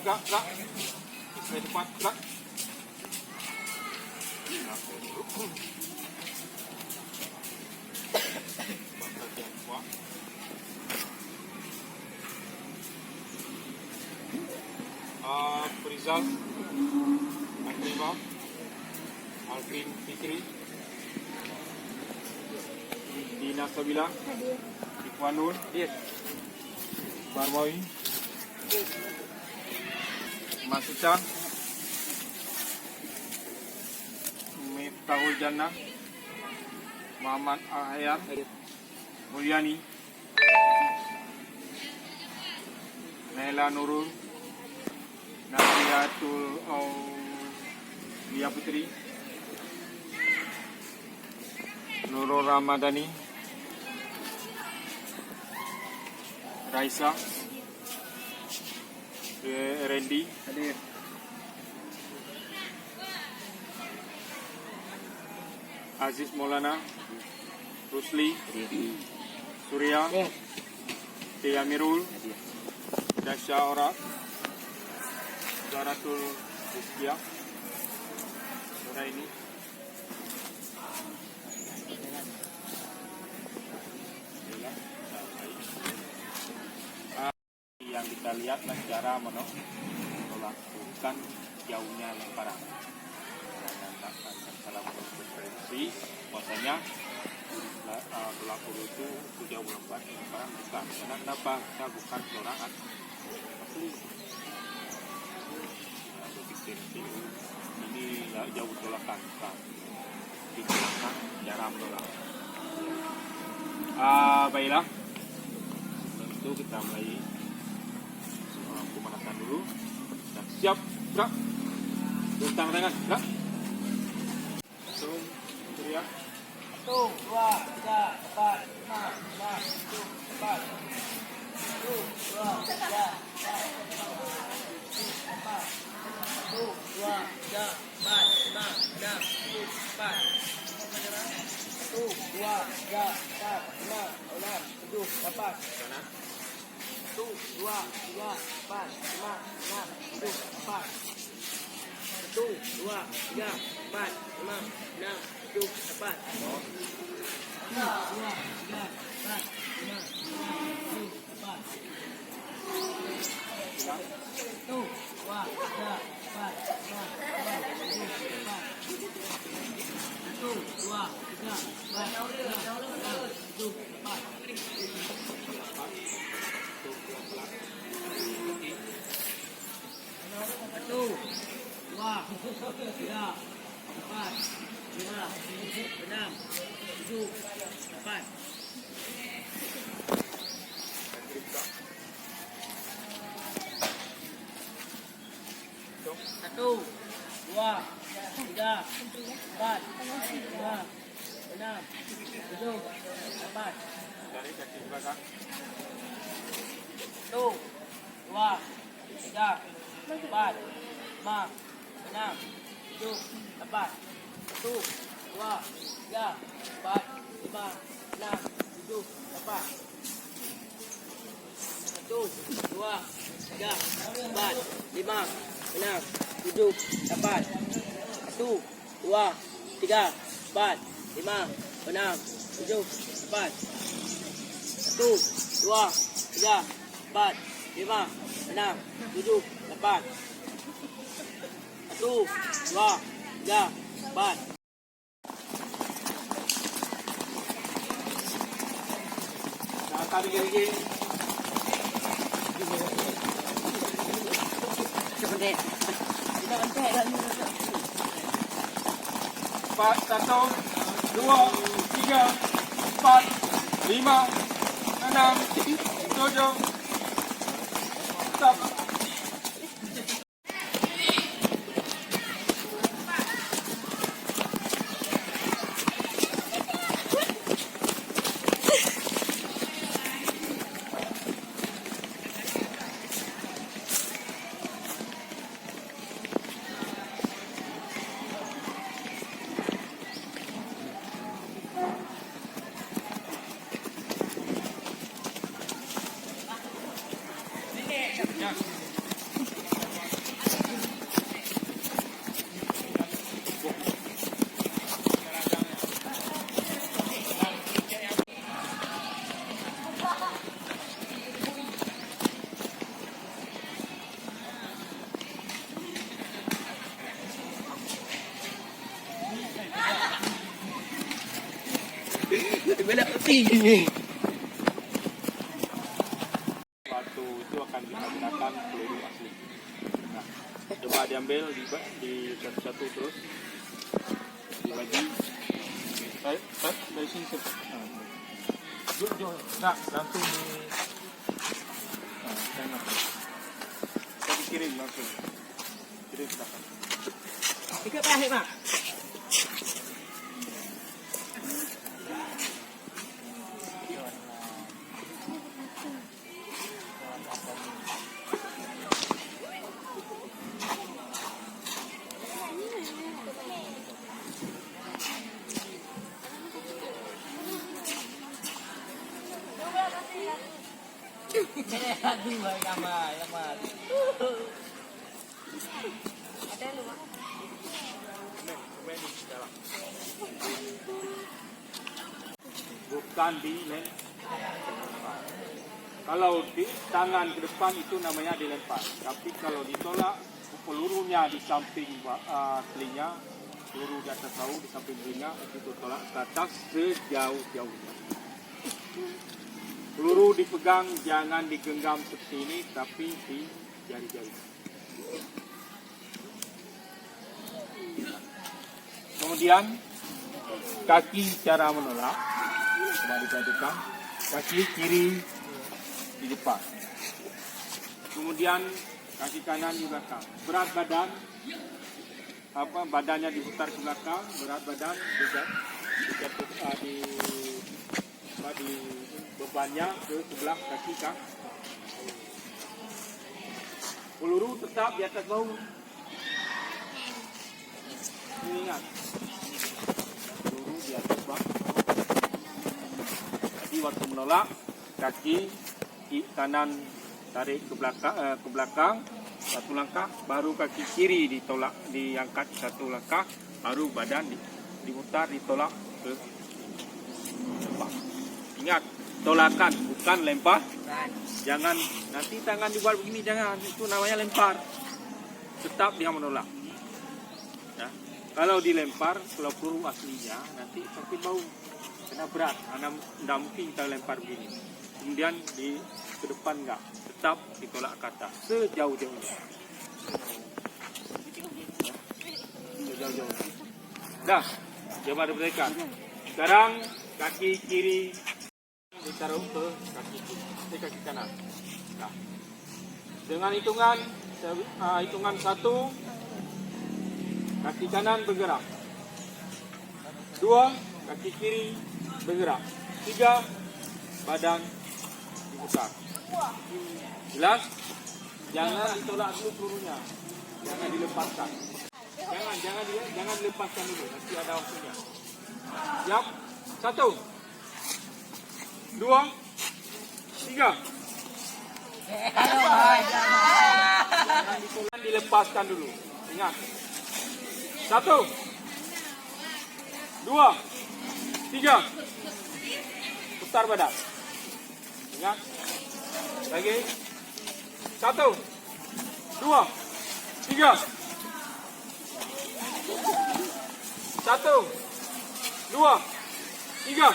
gerak, gerak. Istirahat cepat, gerak. Bagian kuat. Rizal, Akriba, Alvin Fikri, Dina Sabila, Ikwanun, Barmawi, Masuca, Miftahul Jannah, Muhammad Ahayar, Mulyani, Naila Nurul, Nabiyatul Aulia Putri, Nurul Ramadhani, Raisa, Randy, Aziz Maulana, Rusli, Surya, Tia Mirul, Dasya Ora, Zaratul Rizkia, Sura ini. Yang kita lihat cara melakukan jauhnya lemparan. Dalam konferensi, bahwasanya pelaku itu jauh melompat lemparan bukan. Karena kenapa? Kita bukan seorang atlet. Ini jauh tolakan, di belakang jarang menolak. Baiklah, tentu kita mulai pemanasan dulu. Dan siap, gerak. Bentang tangan, gerak. Turun, Surya. 1, 2, 3, 4, 5, 6, 7, 8. 1, 2, 3, 4, Dari kaki belakang. 1, 2, 3, 4, 5, 6, 7, 8. 1, 2, 3, 4, 5, 6, 7, 8. 1, 2, 3, 4, 5, 6, 7, 8. 1, 2, 3, 4, 5, 6, 7, 8. 1, 2, 3, 4, 5, 6, 7, 8. 1, 2, 3, 4. Tarik lagi. Sebentar. Kita bentar kan. 4, 1, 2, 3, 4, 5, 6, 7, stop. Ya. Belak peti. Waktu itu akan kita gunakan peluru asli. Nah, coba diambil di satu-satu terus dibagi. Saya dari sini ke. Nah, langsung di. Saya kirim langsung. Kirim belakang. Ikut terakhir, Mak. Aduh, gambar. Ada lu, Mak. Bukan di kalau di tangan ke depan itu namanya dilempar. Tapi kalau ditolak pelurunya di samping telinga, peluru di atas bahu di samping telinga itu tolak ke atas sejauh-jauhnya. Peluru dipegang jangan digenggam seperti ini, tapi di jari-jari. Kemudian kaki cara menolak, coba diperhatikan, kaki kiri di depan. Kemudian kaki kanan di belakang. Berat badan, badannya diputar ke belakang, berat badan juga di bebannya ke sebelah kaki kan. Peluru tetap di atas bahu. Ingat, peluru di atas bahu. Jadi waktu menolak, kaki kanan tarik ke belakang satu langkah, baru kaki kiri ditolak, diangkat satu langkah, baru badan diputar, ditolak ke depan. Ingat, tolakan bukan lempar. Jangan nanti tangan dibuat begini, jangan, itu namanya lempar. Tetap dia menolak. Ya. Kalau dilempar, kalau peluru aslinya nanti sakit bau, kena berat. Anda mungkin kita lempar begini. Kemudian di ke depan enggak, tetap ditolak ke atas sejauh-jauhnya. Sejauh-jauhnya. Dah, coba diperhatikan. Sekarang kaki kiri ditaruh ke kaki kanan. Nah, dengan hitungan 1, kaki kanan bergerak. 2, kaki kiri bergerak. 3, badan diputar. Jelas? Jangan ditolak dulu pelurunya. Jangan dilepaskan. Jangan dilepaskan dulu. Nanti ada waktunya. Siap? 1, 2, 3. Jangan dilepaskan dulu. Ingat. 1, 2, 3. Putar badan. Ingat. Lagi. 1, 2, 3. 1, 2, 3.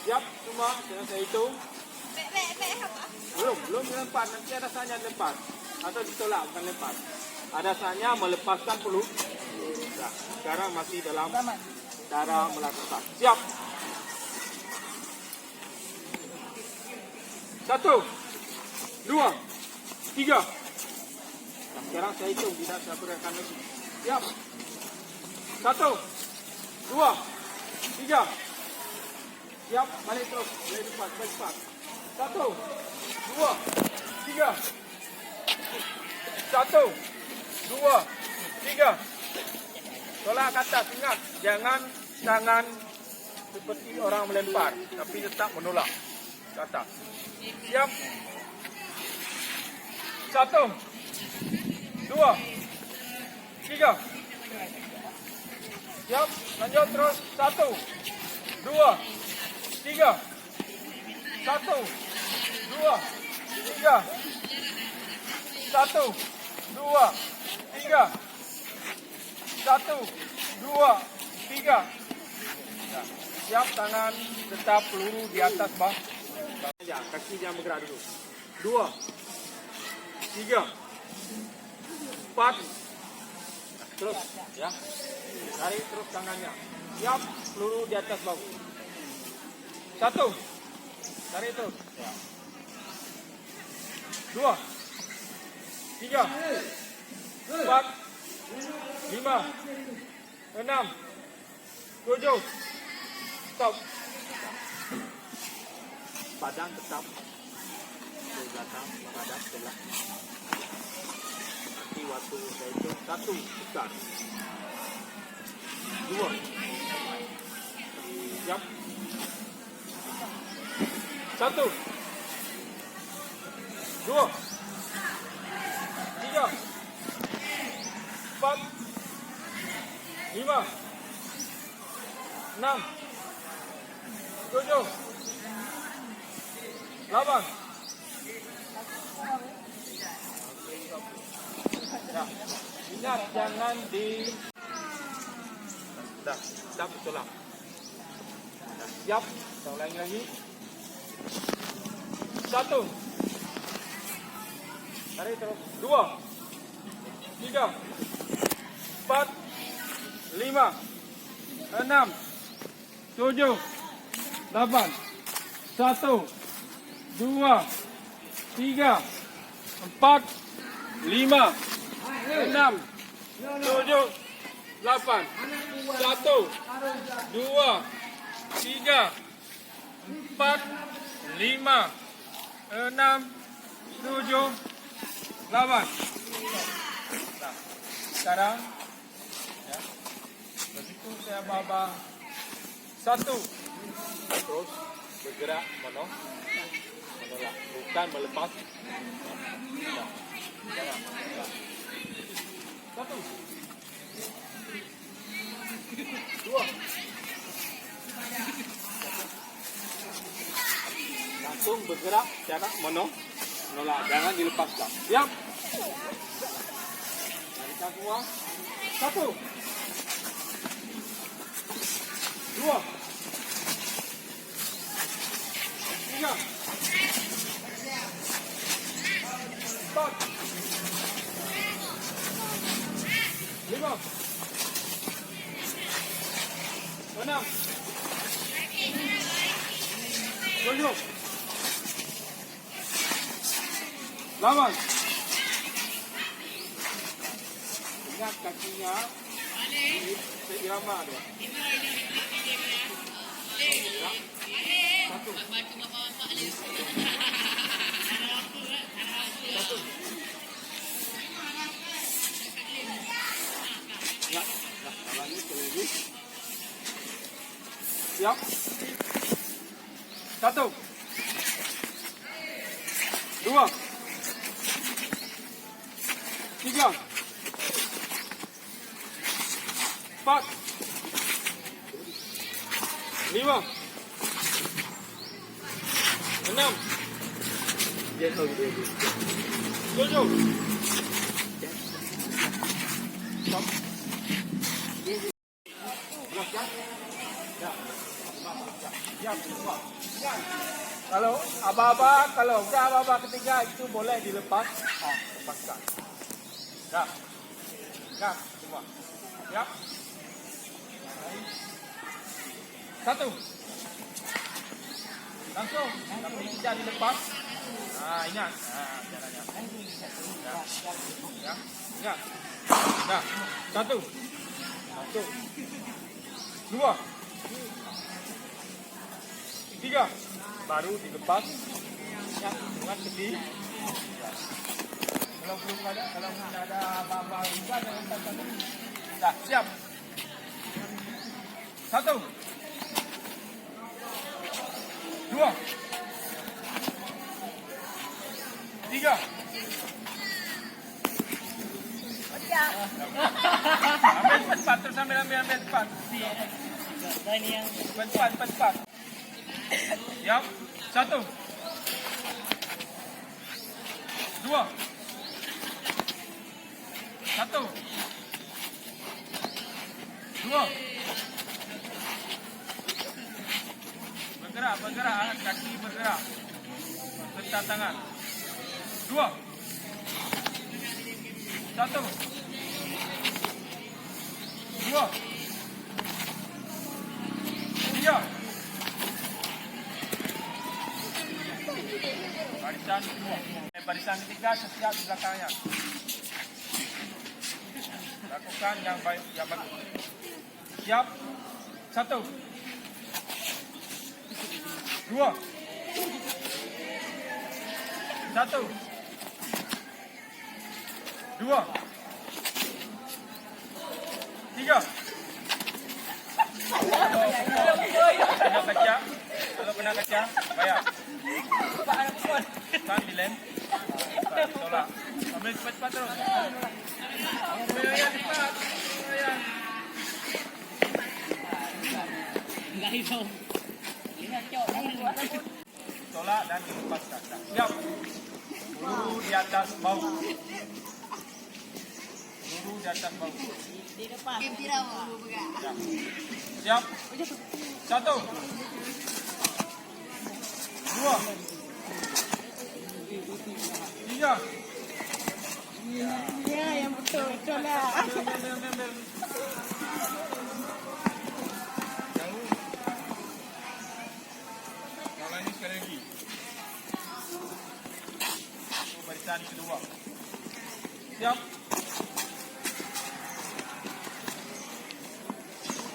Siap semua, jangan saya hitung. Belum dilempar, nanti ada saatnya dilempar. Atau ditolak, bukan lempar. Ada saatnya melepaskan peluru. Nah, sekarang masih dalam cara melakukan. Siap. 1, 2, 3. Nah, sekarang saya hitung, tidak saya berikan lagi. Siap. 1, 2, 3. Siap, balik terus. Balik cepat. 1, 2, 3. 1, 2, 3. Tolak ke atas. Ingat, jangan tangan seperti orang melempar, tapi tetap menolak ke atas. Siap. 1, 2, 3. Siap, lanjut terus. 1, 2, 3. 1, 2, 3. 1, 2, 3. 1, 2, 3. Siap, tangan tetap peluru di atas bawah. Ya, kaki jangan bergerak dulu. 2, 3, 4. Terus, ya. Tarik terus tangannya. Siap, peluru di atas bawah. 1. Tarik terus. Ya. 2, 3, 4, 5, 6, 7. Stop. Badan tetap ke belakang, menghadap ke belakang. Nanti waktu saya hitung 1, tekan. 2. Siap. 1, 2, 3, 4, 5, 6, 7, 8. Nah, ingat jangan di. Dah betul lah. Dah, siap. Kita ulangi lagi. 1. Tarik terus. 2, 3, 4, 5, 6, 7, 8. 1, 2, 3, 4, 5, 6, 7, 8. 1, 2, 3, 4, 5, 6, 7, 8. Nah, sekarang ya, begitu saya babak 1, terus bergerak menolak, bukan melepas. Nah, 1, 2. Langsung bergerak cara menolak, jangan dilepaskan. Siap. Tarikan semua. 1, 2, 3, 4, 5, 6, 7, 8. Ingat kakinya seirama dia. 1. 1. Ya, lagi lagi. Siap. 1, 2, 3, 4, 5, 6, 7. Stop. Kalau aba-aba, kalau ke aba-aba ketiga itu boleh dilepas. Lepaskan. Dah. Dah semua. Siap. 1. Langsung, tapi tidak dilepas. Ingat. Caranya. Ya. Ingat. Dah. 1. Langsung. 2, 3. Baru dilepas. Ya, dengan sedih. Kalau belum ada, kalau tidak ada apa-apa juga, jangan lepas. Dah, siap. 1, 2, 3. Ambil cepat, terus ambil cepat. Cepat. Siap. 1, 2, 1, 2, 3, bergerak, kaki bergerak. Hentak tangan. 2. 1. 2. 3. Barisan kedua. Barisan ketiga setiap di belakangnya. Lakukan yang baik, yang bagus. Siap. 1. 2. 1. 2. 3. Kalau kena kaca, bayar. Kan dilem. Tolak. Ambil cepat-cepat terus. Bayar cepat. Bayar. Enggak itu. Tolak dan lepaskan. Siap. Peluru di atas bau. Peluru di atas bau. Di depan. Siap. 1. 2. 3. Ya, yang betul lah. Ambil. Jauh. Kalau ini sekali lagi. Itu barisan kedua. Siap.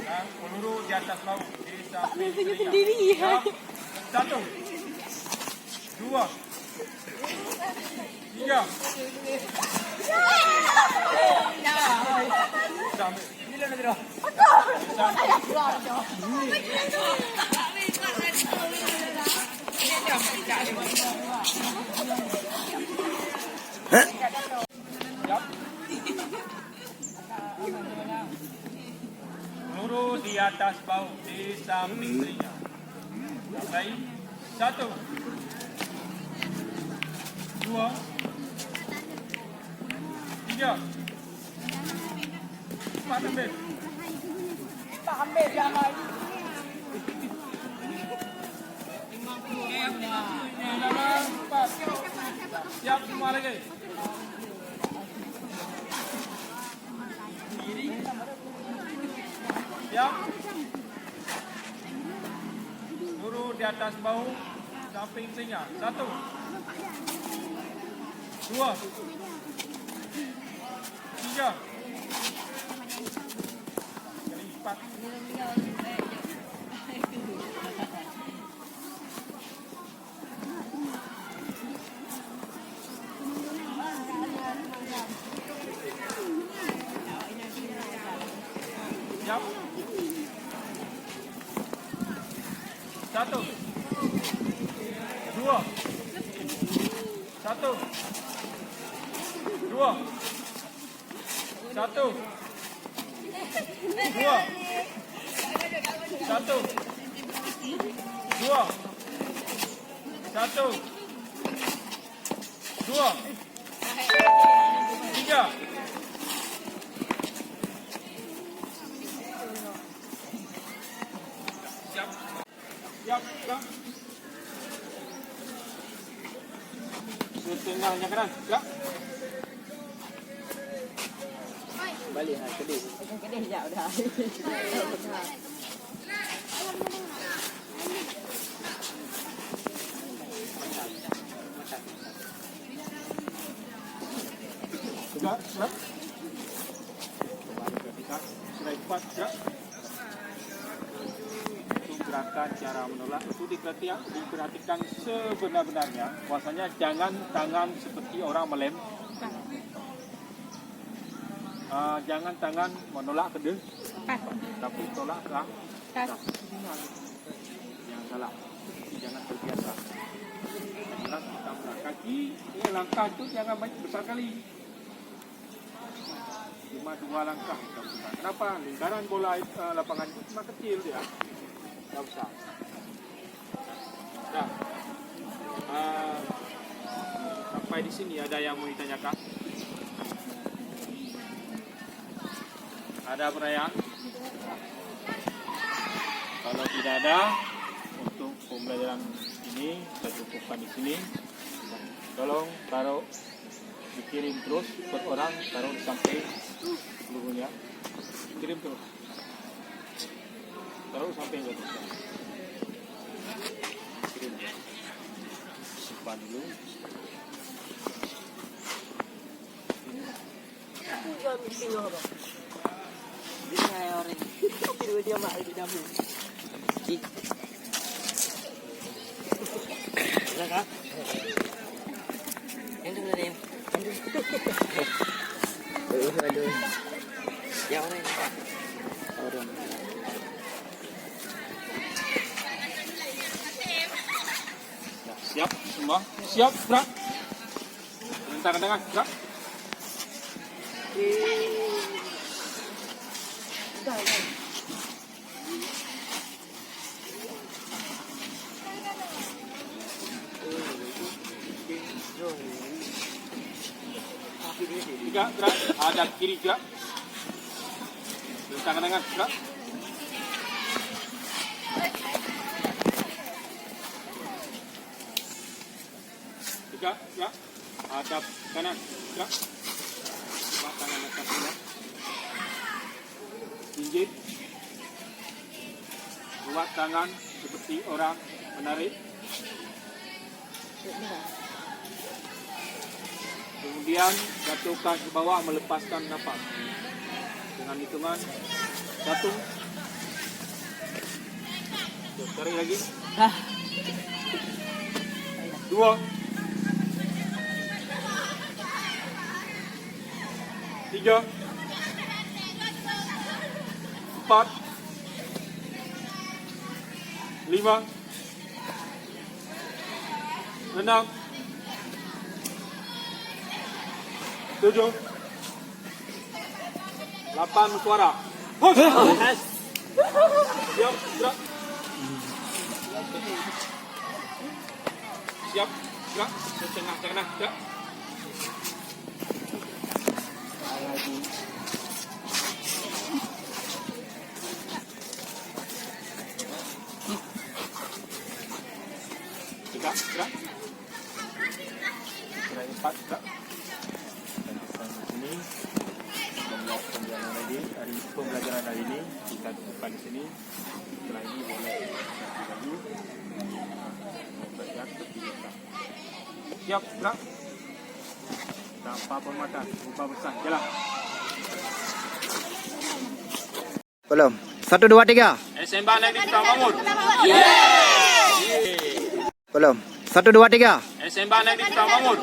Dan peluru di atas bau. Di samping telinga. Siap. 1. 2. 3. Sampai. Peluru di atas bau di samping telinga. Sampai. 1. 2. 3. 4. Ambil. Ambil jangan. 4. Siap semua lagi. Siap. Peluru di atas bahu, samping telinga. 1. 2. 3. Kali 4. Siap. 1. 2. 1. 2. 1. 2. 1. 2. 1. 2. 3. Siap. Siap. Siap. Setengahnya kanan. Siap. Balik ha kedih. Kedih jauh dah. Sudah. Siap. Sudah 4. Siap. Gerakan cara menolak itu diperhatikan sebenar-benarnya. Bahwasanya jangan tangan seperti orang melem. Jangan tangan menolak ke tapi tolak ke atas. Yang salah. Jangan terbiasa. Jangan kita melangkah kaki. Langkah itu jangan banyak besar kali. Cuma 2 langkah. Kenapa? Lingkaran bola lapangan itu cuma kecil dia. Tak besar. Nah, sampai di sini ada yang mau ditanyakan? Ada pertanyaan? Kalau tidak ada, untuk pembelajaran ini saya cukupkan di sini. Tolong taruh, dikirim terus per orang, taruh sampai seluruhnya. Kirim terus. Taruh sampai ke atas. Kirim. Simpan dulu. Siap semua? Siap, gerak. Tangan tangan, gerak. Tiga, gerak. Hadap kiri, gerak. Tangan tangan, gerak. Tiga, gerak. Hadap kanan, gerak. Buat tangan atas sini. Jinjit. Buat tangan seperti orang menarik. Kemudian jatuhkan ke bawah, melepaskan nafas. Dengan hitungan 1. Tarik lagi. 2. 3. 4. 5. 6. 7. 8 suara. Siap, gerak. Siap, gerak. Setengah-tengah, gerak. Tiga, gerak. Gerak 4, gerak. Dan di sini pembelajaran hari ini kita cukupkan di sini. Setelah ini boleh lagi belajar berbicara. Siap, gerak. Tanpa penguatan, ubah besar, jalan. Belum. 1, 2, 3. Sembah naik di Tuan Mahmud. Belum. 1, 2, 3. Sembah naik di Tuan Mahmud.